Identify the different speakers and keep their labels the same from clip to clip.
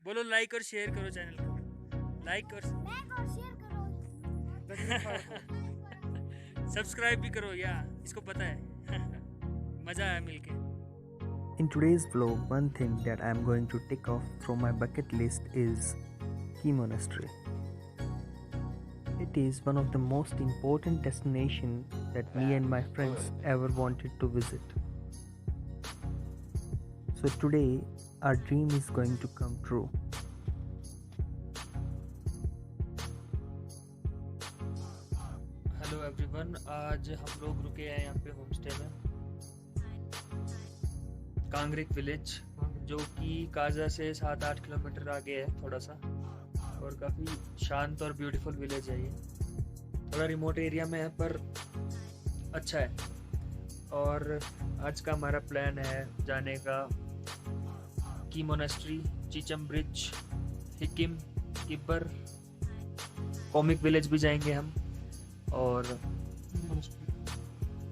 Speaker 1: बोलो लाइक और शेयर करो चैनल को, लाइक और
Speaker 2: शेयर करो।
Speaker 1: सब्सक्राइब भी करो, या इसको पता है। मज़ा आया मिलके।
Speaker 3: In today's vlog, one thing that I am going to tick off from my bucket list is Key Monastery. It is one of the most important destinations that me and my friends ever wanted to visit. So today, our dream is going to come true.
Speaker 1: Hello everyone, आज हम लोग रुके हैं यहाँ पे home stay में, कांगरिक village, जो कि काजा से 7-8 किलोमीटर आगे है थोड़ा सा, और काफ़ी शांत और ब्यूटीफुल विलेज है ये। थोड़ा रिमोट एरिया में है पर अच्छा है। और आज का हमारा प्लान है जाने का की monastery, Chicham bridge, Hikkim, Kibber, comic village भी जाएंगे हम, और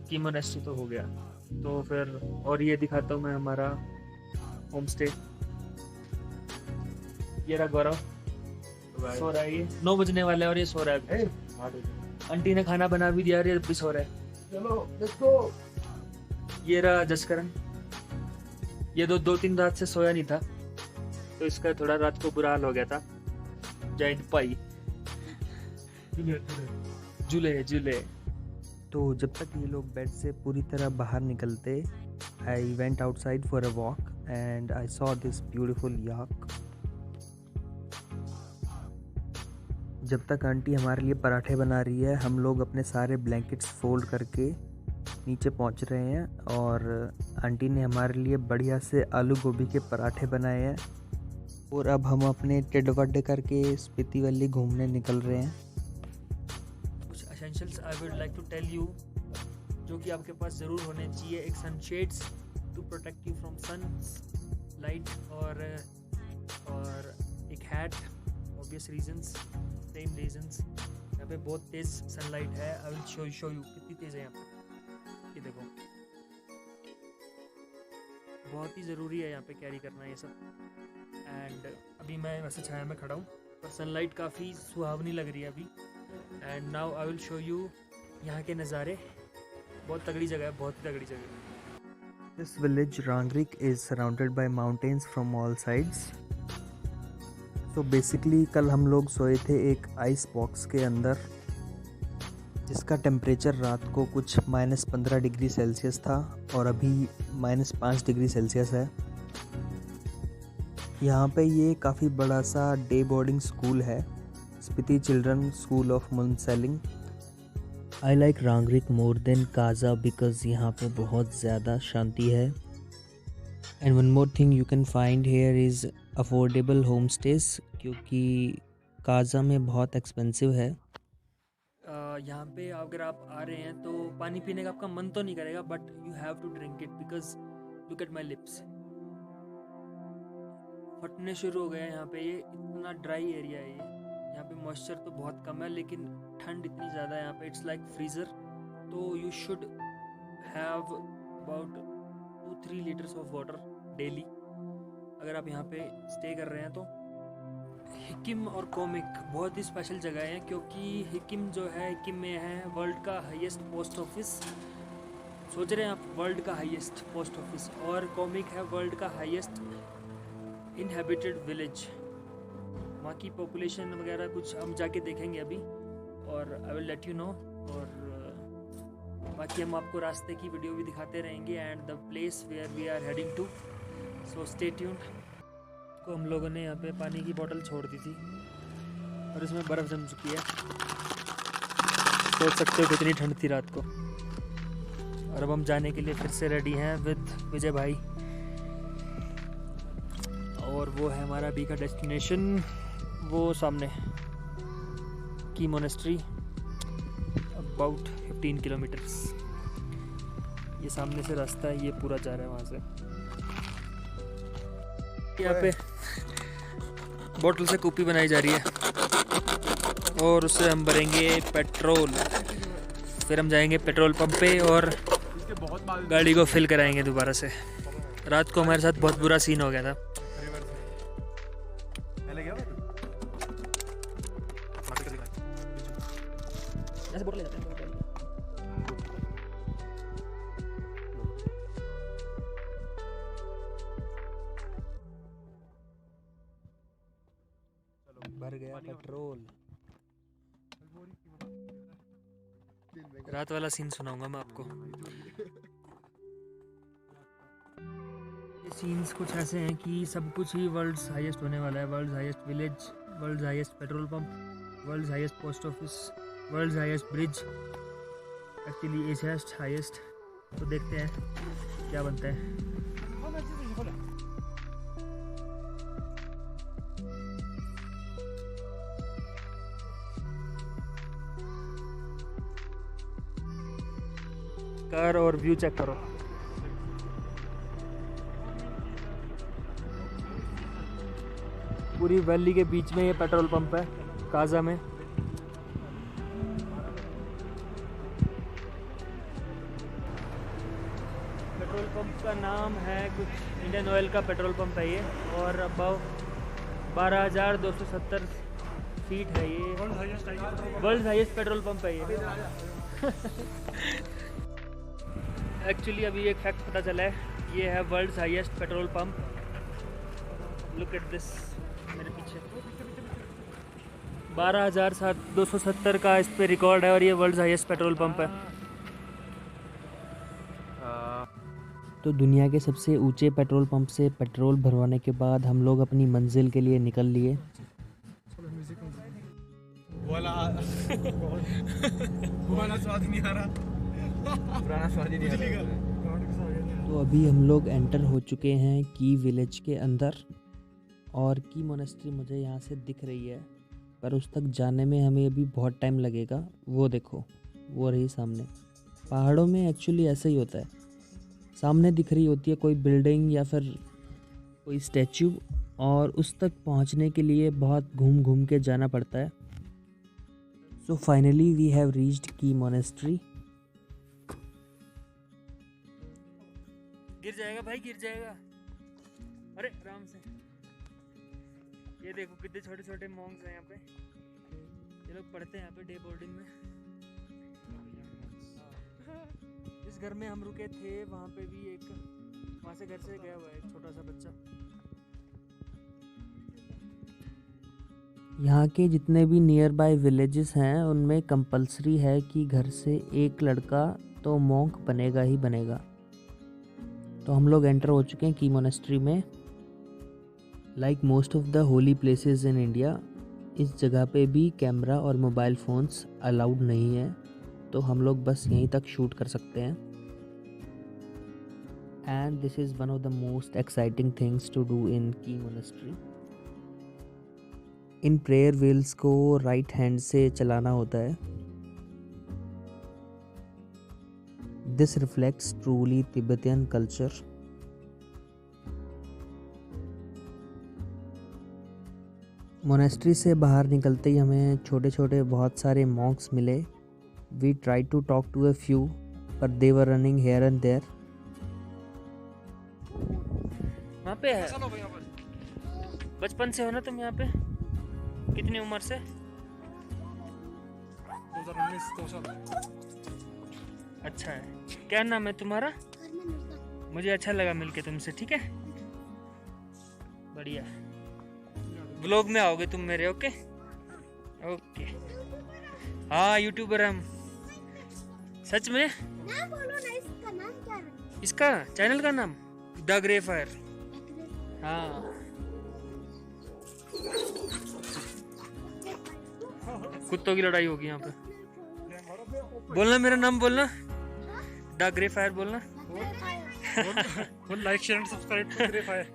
Speaker 1: की मोनेस्ट्री तो हो गया। तो फिर और ये दिखाता हूँ मैं हमारा होम स्टे। ये रहा गौरव, सो रहा है, ये 9 बजने वाला है और ये सो रहा है। आंटी ने खाना बना भी दिया और ये भी सो रहा है। चलो लेट्स गो। ये रहा जसकरण, ये 2-3 रात से सोया नहीं था, तो इसका थोड़ा रात को बुरा हाल हो गया था। जैन पाई झूले झूले।
Speaker 3: तो जब तक ये लोग बेड से पूरी तरह बाहर निकलते, I went outside for a walk and I saw this beautiful yak. जब तक आंटी हमारे लिए पराठे बना रही है, हम लोग अपने सारे ब्लैंकेट्स फोल्ड करके नीचे पहुंच रहे हैं, और आंटी ने हमारे लिए बढ़िया से आलू गोभी के पराठे बनाए हैं। और अब हम अपने टिडवड करके स्पीति वैली घूमने निकल रहे हैं।
Speaker 1: कुछ essentials I would like to tell you, जो कि आपके पास ज़रूर होने चाहिए। एक sunshades to protect you from sun light, और एक hat, obvious reasons, same reasons. यहाँ पे बहुत तेज़ सनलाइट है। आई विल शो यू कितनी तेज़ है यहाँ पे। ये देखो, बहुत ही ज़रूरी है यहाँ पे कैरी करना ये सब। एंड अभी मैं वैसे छाया में खड़ा हूँ, पर सनलाइट काफ़ी सुहावनी लग रही है अभी। And now I will show you यहाँ के नज़ारे। बहुत तगड़ी जगह है, बहुत ही तगड़ी जगह।
Speaker 3: This village Rangrik is surrounded by mountains from all sides. So basically कल हम लोग सोए थे एक आइस बॉक्स के अंदर, जिसका टेम्परेचर रात को कुछ -15 डिग्री सेल्सियस था, और अभी -5 डिग्री सेल्सियस है। यहाँ पे ये काफ़ी बड़ा सा डे बोर्डिंग स्कूल है, Spiti children school of Munselling. I like Rangrik more than Kaza because यहाँ पे बहुत ज़्यादा शांति है। And one more thing you can find here is affordable home stays, क्योंकि काजा में बहुत एक्सपेंसिव है।
Speaker 1: यहाँ पे अगर आप आ रहे हैं तो पानी पीने का आपका मन तो नहीं करेगा, but you have to drink it because look at my lips, फटने शुरू हो गए हैं यहाँ पे। ये इतना ड्राई एरिया है ये, यहाँ पे मॉइस्चर तो बहुत कम है, लेकिन ठंड इतनी ज़्यादा है यहाँ पे, इट्स लाइक फ्रीज़र। तो you should have about 2-3 litres of water daily अगर आप यहाँ पे स्टे कर रहे हैं तो। हिकिम और कॉमिक बहुत ही स्पेशल जगह है, क्योंकि हिकिम जो है, हिकिम में है वर्ल्ड का हाईएस्ट पोस्ट ऑफिस। सोच रहे हैं आप, वर्ल्ड का हाईएस्ट पोस्ट ऑफिस। और कॉमिक है वर्ल्ड का हाईएस्ट इनहेबिटेड विलेज। वहाँ की पॉपुलेशन वगैरह कुछ हम जाके देखेंगे अभी, और I will let you know. और बाकी हम आपको रास्ते की वीडियो भी दिखाते रहेंगे, and the place where we are heading to, so stay tuned. को हम लोगों ने यहाँ पे पानी की बोतल छोड़ दी थी, और इसमें बर्फ़ जम चुकी है। सोच सकते हो कितनी ठंड थी रात को। और अब हम जाने के लिए फिर से रेडी हैं विद विजय भाई, और वो है हमारा अभी का डेस्टिनेशन, वो सामने की मोनेस्ट्री, अबाउट 15 किलोमीटर्स। ये सामने से रास्ता है, ये पूरा जा रहा है वहाँ से। यहाँ पे बोतल से कॉपी बनाई जा रही है, और उससे हम भरेंगे पेट्रोल। फिर हम जाएंगे पेट्रोल पंप पे और गाड़ी को फिल कराएंगे दोबारा से। रात को हमारे साथ बहुत बुरा सीन हो गया था।
Speaker 2: पहले गया
Speaker 1: ऐसे बोतल ले जाते हैं भर गया पेट्रोल। रात वाला सीन सुनाऊंगा मैं आपको। ये सीन्स कुछ ऐसे हैं कि सब कुछ ही वर्ल्ड्स हाईएस्ट होने वाला है। World's highest village, world's highest petrol pump, world's highest post office, world's highest bridge, actually Asia's highest. तो देखते हैं क्या बनता है। कार और व्यू चेक करो। पूरी वैली के बीच में ये पेट्रोल पंप है काजा में। पेट्रोल पंप का नाम है कुछ इंडियन ऑयल का पेट्रोल पंप है ये, और अबाव 12,270 फीट है ये। वर्ल्ड हाईएस्ट पेट्रोल पंप है ये। एक्चुअली अभी एक फैक्ट पता चला है, ये है world's highest petrol pump. Look at this, मेरे पीछे 12,270 का इस पे रिकॉर्ड है, और ये वर्ल्ड्स हाईएस्ट पेट्रोल पंप है।
Speaker 3: तो दुनिया के सबसे ऊंचे पेट्रोल पंप से पेट्रोल भरवाने के बाद हम लोग अपनी मंजिल के लिए निकल लिए।
Speaker 2: पुराना स्वाद नहीं आ रहा।
Speaker 3: तो अभी हम लोग एंटर हो चुके हैं की विलेज के अंदर, और की मोनेस्ट्री मुझे यहाँ से दिख रही है, पर उस तक जाने में हमें अभी बहुत टाइम लगेगा। वो देखो, वो रही सामने। पहाड़ों में एक्चुअली ऐसा ही होता है, सामने दिख रही होती है कोई बिल्डिंग या फिर कोई स्टैचू, और उस तक पहुँचने के लिए बहुत घूम घूम के जाना पड़ता है। So finally we have reached Key monastery.
Speaker 1: गिर जाएगा भाई, गिर जाएगा। अरे आराम से। ये देखो कितने छोटे छोटे मॉन्क्स हैं यहाँ पे। ये लोग पढ़ते हैं यहाँ पे डे बोर्डिंग में। जिस घर में हम रुके थे वहाँ पे भी एक, वहाँ से घर से गया हुआ है एक छोटा सा बच्चा।
Speaker 3: यहाँ के जितने भी नियर बाय विलेजेस हैं उनमें कंपलसरी है कि घर से एक लड़का तो मॉन्क बनेगा ही बनेगा। तो हम लोग एंटर हो चुके हैं की मोनेस्ट्री में। Like most of the Holi places in India, इस जगह पे भी कैमरा और मोबाइल फ़ोन्स अलाउड नहीं है, तो हम लोग बस यहीं तक शूट कर सकते हैं। And this is one of the most exciting things to do in Key monastery. इन प्रेयर व्हील्स को राइट हैंड से चलाना होता है। This reflects truly Tibetan culture. Monastery से बाहर निकलते ही हमें छोटे छोटे बहुत सारे मॉन्क्स मिले। We try to talk to a few, पर they were running here and there.
Speaker 1: वहाँ पे है। बचपन से हो ना तुम यहाँ पे? कितनी उम्र से?
Speaker 2: 2019।
Speaker 1: अच्छा है। क्या नाम है तुम्हारा? मुझे अच्छा लगा मिलके तुमसे। ठीक है, बढ़िया। व्लॉग में आओगे तुम मेरे? Okay okay. हाँ, यूट्यूबर हम। सच में?
Speaker 4: ना बोलो ना, इसका नाम क्या है?
Speaker 1: इसका चैनल का नाम द ग्रे फायर। हाँ, कुत्तों की लड़ाई होगी यहाँ पे। बोलना मेरा नाम, बोलना द ग्रे फायर, बोलना।
Speaker 2: Like share and subscribe to Grey Fire.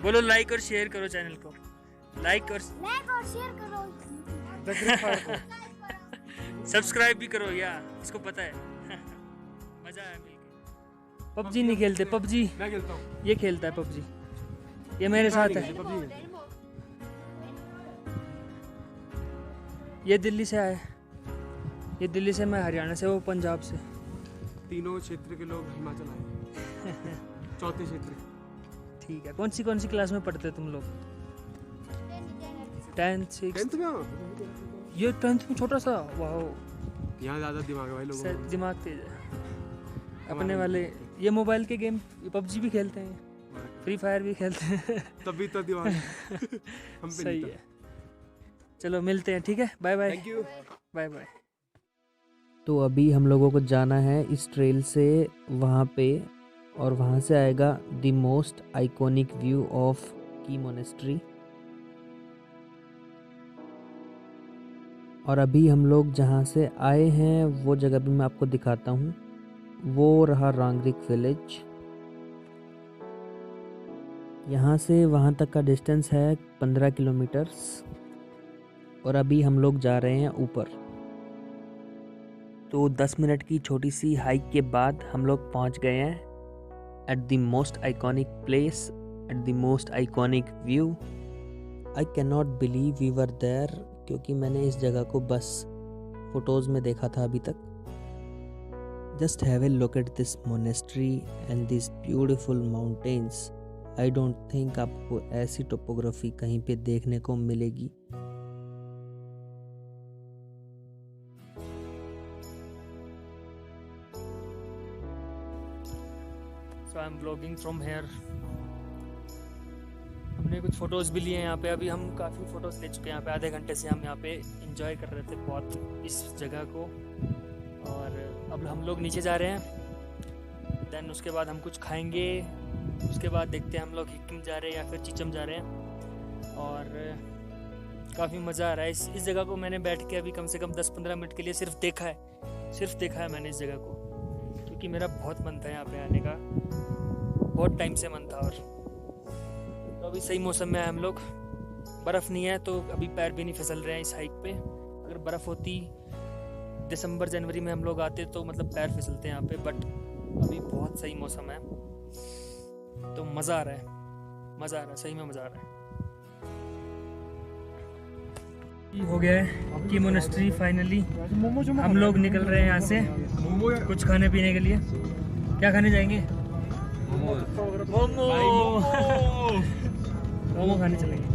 Speaker 1: बोलो लाइक और शेयर करो चैनल को। लाइक और
Speaker 4: शेयर करो
Speaker 2: द ग्रे फायर को।
Speaker 1: सब्सक्राइब भी करो यार, इसको पता है। मजा आया मिलके। पबजी नहीं खेलते? पबजी
Speaker 2: मैं खेलता हूँ।
Speaker 1: ये खेलता है पबजी, ये मेरे साथ है। ये दिल्ली से आया, ये दिल्ली से, मैं हरियाणा से, वो पंजाब से।
Speaker 2: तीनों क्षेत्र के लोग हिमाचल आए। चौथे क्षेत्र।
Speaker 1: ठीक है। कौन सी क्लास में पढ़ते हो तुम लोग? 10th 6th
Speaker 2: 10th में हो?
Speaker 1: ये 10th में छोटा सा वाह
Speaker 2: यहाँ ज़्यादा दिमाग है भाई लोगों का।
Speaker 1: दिमाग तेज है अपने वाले। ये मोबाइल के गेम पबजी भी खेलते हैं, फ्री फायर भी खेलते हैं।
Speaker 2: तभी तो दिमाग हम पे
Speaker 1: सही
Speaker 2: नहीं था।
Speaker 1: है, चलो मिलते हैं, ठीक है, bye bye.
Speaker 2: Thank you.
Speaker 1: Bye bye.
Speaker 3: तो अभी हम लोगों को जाना है इस ट्रेल से वहाँ पे, और वहाँ से आएगा the most iconic view of की मोनेस्ट्री। और अभी हम लोग जहाँ से आए हैं वो जगह भी मैं आपको दिखाता हूँ। वो रहा रांगरिक विलेज। यहाँ से वहाँ तक का डिस्टेंस है 15 किलोमीटर्स। और अभी हम लोग जा रहे हैं ऊपर। तो 10 मिनट की छोटी सी हाइक के बाद हम लोग पहुँच गए हैं at the most iconic place, at the most iconic view. I can not believe we were there, क्योंकि मैंने इस जगह को बस फोटोज़ में देखा था अभी तक। Just have a look at this monastery and this beautiful mountains. I don't think आपको ऐसी टोपोग्राफी कहीं पे देखने को मिलेगी।
Speaker 1: So I am vlogging from here. हमने कुछ फ़ोटोज़ भी लिए हैं यहाँ पे। अभी हम काफ़ी फ़ोटोज़ ले चुके हैं यहाँ पे। आधे घंटे से हम यहाँ पे इंजॉय कर रहे थे बहुत इस जगह को। और अब हम लोग नीचे जा रहे हैं, देन उसके बाद हम कुछ खाएंगे। उसके बाद देखते हैं हम लोग हिकिंग जा रहे हैं या फिर चीचम जा रहे हैं। और काफ़ी मज़ा आ रहा है इस जगह को। मैंने बैठ के अभी कम से कम 10-15 मिनट के लिए सिर्फ देखा है मैंने इस जगह को, क्योंकि मेरा बहुत मन था यहाँ पे आने का, बहुत टाइम से मन था। और तो अभी सही मौसम में आए हम लोग। बर्फ़ नहीं है तो अभी पैर भी नहीं फिसल रहे हैं इस हाइक पे। अगर बर्फ़ होती दिसंबर जनवरी में हम लोग आते तो मतलब पैर फिसलते हैं यहाँ पे, बट अभी बहुत सही मौसम है तो मज़ा आ रहा है, सही में मज़ा आ रहा है। ये हो गया है की मोनेस्ट्री फाइनली। हम लोग निकल रहे हैं यहाँ से कुछ खाने पीने के लिए। क्या खाने जाएंगे? मोमो खाने चलेंगे।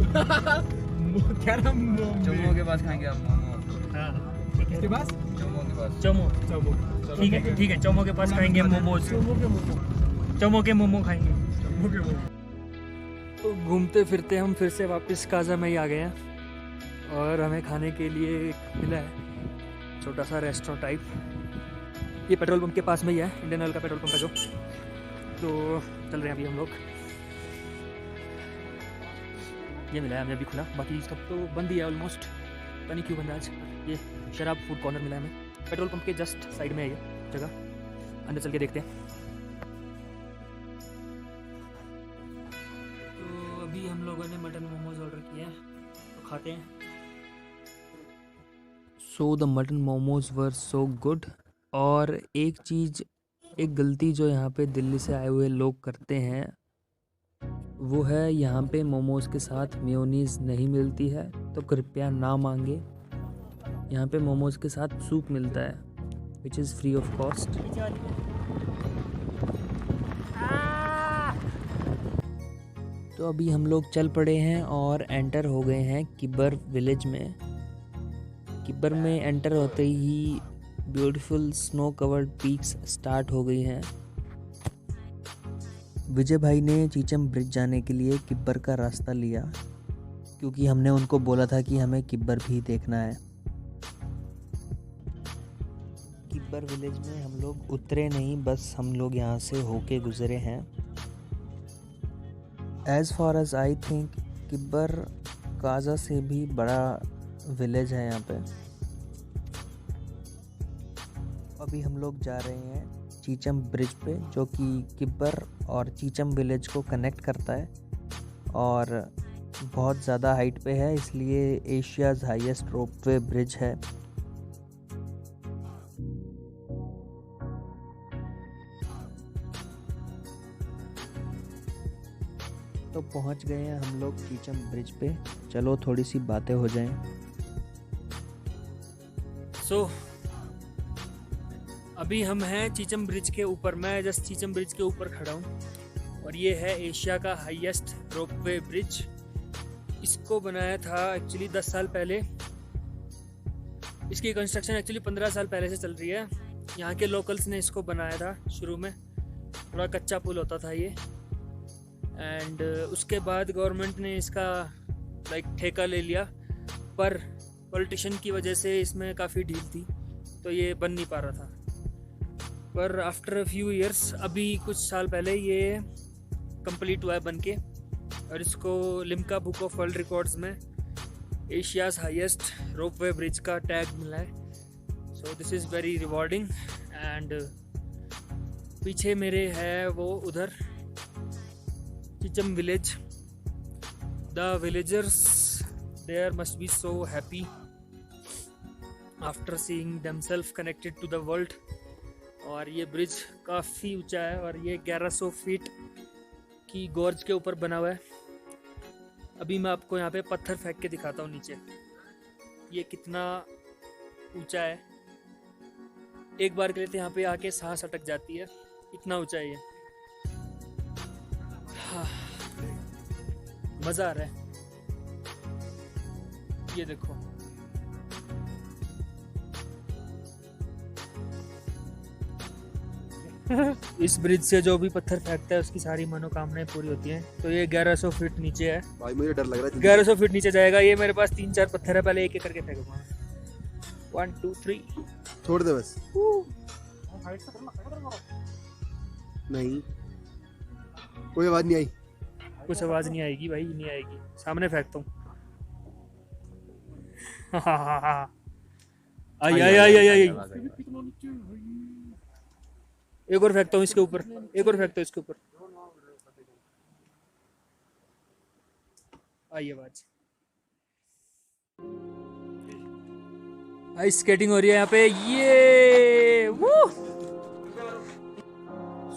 Speaker 5: चमो के पास खाएंगे हम मोमो।
Speaker 1: हाँ ठीक है,
Speaker 2: इसके पास
Speaker 5: चमो के पास।
Speaker 1: चमो ठीक है, चमो के पास खाएंगे मोमोज। चमो के मोमो खाएंगे। तो घूमते फिरते हम फिर से वापस काजा में ही आ गए हैं। और हमें खाने के लिए एक मिला है छोटा सा रेस्टोरेंट टाइप। ये पेट्रोल पंप के पास में ही है, इंडियन ऑयल का पेट्रोल पंप है जो। तो चल रहे हैं अभी हम लोग। ये मिला है हमें अभी खुला, बाकी सब तो बंद ही है ऑलमोस्ट। पता नहीं क्यों बंद है आज। ये शराब फूड कॉर्नर मिला है हमें, पेट्रोल पंप के जस्ट साइड में है ये जगह। अंदर चल के देखते हैं। तो अभी हम लोगों ने मटन मोमोज ऑर्डर किया है, तो खाते हैं।
Speaker 3: So the mutton momos were so good. और एक गलती जो यहाँ पे दिल्ली से आए हुए लोग करते हैं वो है, यहाँ पे मोमोज के साथ मेयोनीज़ नहीं मिलती है तो कृपया ना मांगे। यहाँ पे मोमोज के साथ सूप मिलता है which is free of cost. तो अभी हम लोग चल पड़े हैं और एंटर हो गए हैं किब्बर विलेज में। किब्बर में एंटर होते ही beautiful snow covered peaks start हो गई हैं। विजय भाई ने चीचम ब्रिज जाने के लिए किब्बर का रास्ता लिया, क्योंकि हमने उनको बोला था कि हमें किब्बर भी देखना है। किब्बर विलेज में हम लोग उतरे नहीं, बस हम लोग यहाँ से होके गुजरे हैं। As far as I think Kibber Kaza से भी बड़ा विलेज है यहाँ पे। अभी हम लोग जा रहे हैं चीचम ब्रिज पे, जो कि किब्बर और चीचम विलेज को कनेक्ट करता है और बहुत ज़्यादा हाइट पे है, इसलिए एशियाज़ हाईएस्ट रोपवे ब्रिज है। तो पहुंच गए हैं हम लोग चीचम ब्रिज पे। चलो थोड़ी सी बातें हो जाएं।
Speaker 1: सो अभी हम हैं चीचम ब्रिज के ऊपर। मैं जस्ट चीचम ब्रिज के ऊपर खड़ा हूँ और ये है एशिया का हाईएस्ट रोपवे ब्रिज। इसको बनाया था एक्चुअली 10 साल पहले। इसकी कंस्ट्रक्शन एक्चुअली 15 साल पहले से चल रही है। यहाँ के लोकल्स ने इसको बनाया था शुरू में, थोड़ा कच्चा पुल होता था ये। एंड उसके बाद गवर्नमेंट ने इसका ठेका ले लिया, पर पॉलिटिशियन की वजह से इसमें काफ़ी ढील थी तो ये बन नहीं पा रहा था। पर आफ्टर अ फ्यू इयर्स, अभी कुछ साल पहले ये कंप्लीट हुआ है बन के, और इसको Limca book of world records में एशियाज़ हाईएस्ट रोपवे ब्रिज का टैग मिला है। So this is very rewarding. And पीछे मेरे है वो उधर Chicham village. The villagers there must be so happy after seeing themselves connected to the world. और ये ब्रिज काफ़ी ऊंचा है और ये 1100 फीट की गोर्ज के ऊपर बना हुआ है। अभी मैं आपको यहाँ पे पत्थर फेंक के दिखाता हूँ नीचे, ये कितना ऊंचा है। एक बार के लिए तो यहाँ पे आके सांस अटक जाती है, इतना ऊंचा है ये। हाँ, मज़ा आ रहा है। ये देखो, इस ब्रिज से जो भी पत्थर फेंकता है उसकी सारी मनोकामनाएं पूरी होती हैं। तो ये 1100 फीट नीचे है
Speaker 2: भाई, मुझे डर लग रहा है।
Speaker 1: 1100 फीट नीचे जाएगा ये। मेरे पास 3-4 पत्थर है, पहले एक एक करके फेंकूंगा। 1 2 3
Speaker 2: छोड़ दे बस। नहीं, कोई आवाज नहीं आई।
Speaker 1: कुछ आवाज नहीं आएगी भाई, नहीं आएगी। सामने फेंकता हूँ। आई आई आई आई आई। एक और फेंकता हूँ इसके ऊपर, एक और फेंकता हूँ इसके ऊपर। आई आवाज। आइस स्केटिंग हो रही है यहाँ पे। ये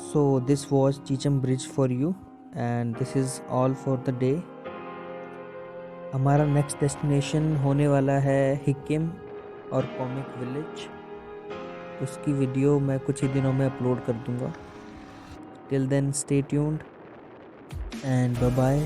Speaker 3: So this was Chicham Bridge for you and this is all for the day. हमारा नेक्स्ट डेस्टिनेशन होने वाला है हिकिम और कॉमिक विलेज। उसकी वीडियो मैं कुछ ही दिनों में अपलोड कर दूंगा। Till then stay tuned and bye bye.